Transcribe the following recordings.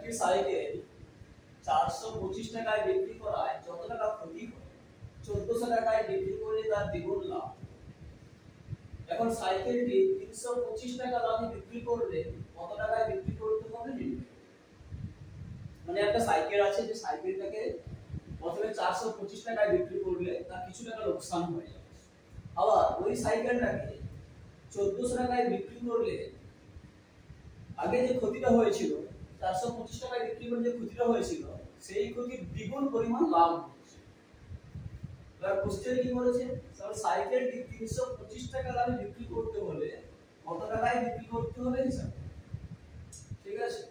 একটি সাইকেল 425 টাকায় বিক্রি করায় যত টাকা ক্ষতি হয় 1400 টাকায় বিক্রি করে তার দ্বিগুণ লাভ। এখন সাইকেলটি 325 টাকা লাভে বিক্রি করলে কত টাকায় বিক্রি করতে হবে নির্ণয়। মানে একটা সাইকেল আছে, যে সাইকেলটাকে প্রথমে 425 টাকায় বিক্রি করলে তার কিছু টাকা লোকসান হয়ে যাবে। আবার ওই সাইকেলটাকে 1400 টাকায় বিক্রি করলে আগে যে ক্ষতিটা হয়েছিল 425 টাকায় বিক্রি করে যে ক্ষতিটা হয়েছিল সেই ক্ষতির দ্বিগুণ পরিমাণ লাভ হচ্ছে। এবার কোশ্চেন কি বলেছে, স্যার সাইকেলটি 325 টাকা লাভে বিক্রি করতে হলে কত টাকায় বিক্রি করতে হবে হিসাব। ঠিক আছে,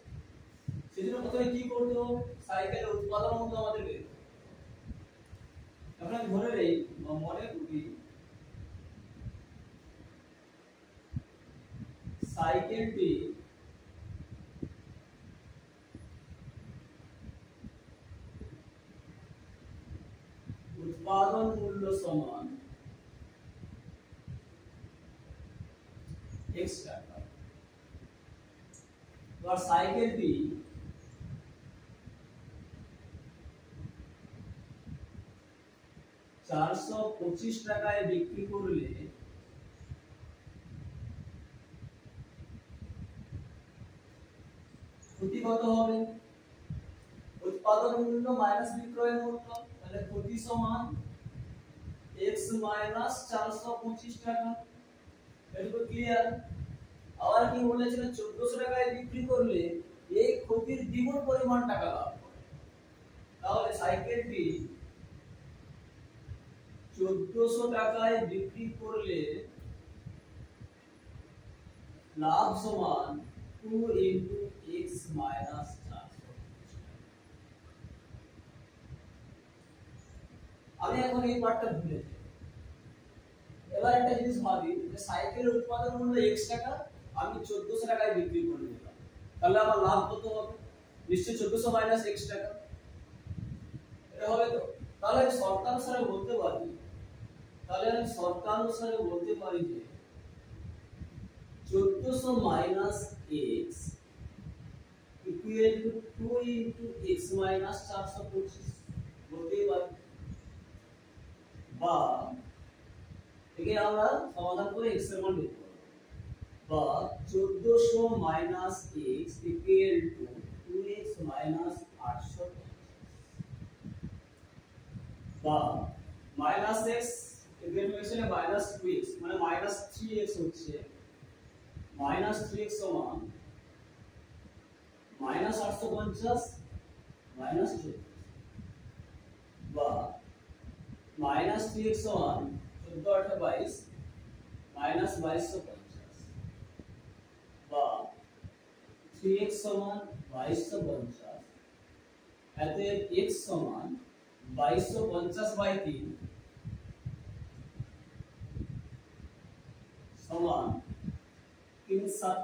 সেজন্য প্রথমে কি করতে হবে, সাইকেলের উৎপাদন মূল্য আমাদের বের করতে হবে। এখন আমি ধরে নেই মনে করি সাইকেলটি উৎপাদন মূল্য সমান x টাকা। और সাইকেলটি $425 টাকায় বিক্রি করলে ক্ষতি কত হবে, উৎপাদন মূল্য মাইনাস বিক্রয় মূল্য, তাহলে ক্ষতি সমান x মাইনাস 425 টাকা। এটুকু ক্লিয়ার। আবার কি বলেছিল, 1400 টাকায় বিক্রি করলে এই ক্ষতির দ্বিগুণ পরিমাণ টাকা লাভ করে। তাহলে সাইকেলটি 1400 টাকায় বিক্রি করলে লাভ সমান 2 into x minus 425। আমি এখন এই পার্টটা ভুলে যাই। এবার একটা জিনিস ভাবি, যে সাইকেলের উৎপাদন মূল্য x টাকা, আমি 1400 টাকায় বিক্রি করে দিলাম, তাহলে আমার লাভ কত হবে, নিশ্চয়ই 1400 মাইনাস x টাকা। এটা হবে তো। তাহলে আমি শর্তানুসারে বলতে পারি, যে 1400 minus x equal to 2 into x minus 425 বলতে পারি। বা একে আমরা সমাধান করে x এর মান বের করব। বা 1400 minus x equal to 2x minus 850। বা মাইনাস x ডেরিভেশনে মাইনাস 2x মানে মাইনাস 3x হচ্ছে, মাইনাস 3x সমান মাইনাস 850 মাইনাস 14। বা মাইনাস 3x সমান 14 8 22 মাইনাস 2250। বা 3x সমান 2250, এতে x সমান 2250 বাই 3 সমান 3 7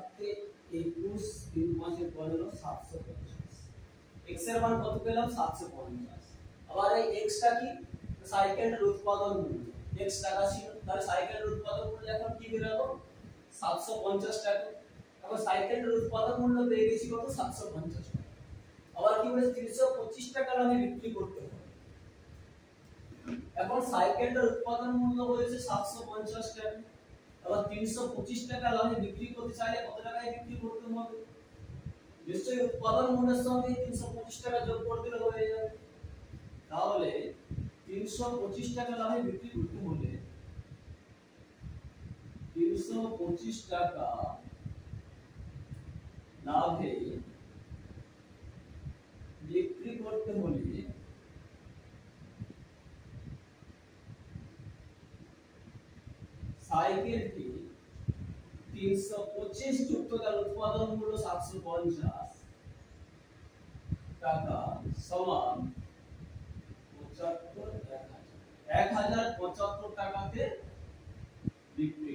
21 3 5 15 750। x এর মান কত পেলাম 750। আবার এই x টা কি, সাইকেলের উৎপাদন মূল্য x টাকা ছিল, তাহলে সাইকেলের উৎপাদন মূল্য এখন কি বেরালো 750 টাকা। এখন সাইকেলের উৎপাদন মূল্য পেয়ে গেছি কত 750 টাকা। আবার কি বলেছে 325 টাকা লাভে বিক্রি করতে হবে। এখন সাইকেলটার উৎপাদন মূল্য বলেছে 750 টাকা, আবার 325 টাকা লাভে বিক্রি করতে চাইলে কত টাকায় বিক্রি করতে হবে, নিশ্চয়ই উৎপাদন মূল্যের সঙ্গে 325 টাকা যোগ করে দিলে হয়ে যাবে। তাহলে 325 টাকা লাভে বিক্রি করতে হলে 325 টাকা লাভে বিক্রি করতে হলে সাইকেলটি 325 যুক্ত তার উৎপাদন মূল্য 750 টাকা সমান 1075 টাকাতে বিক্রি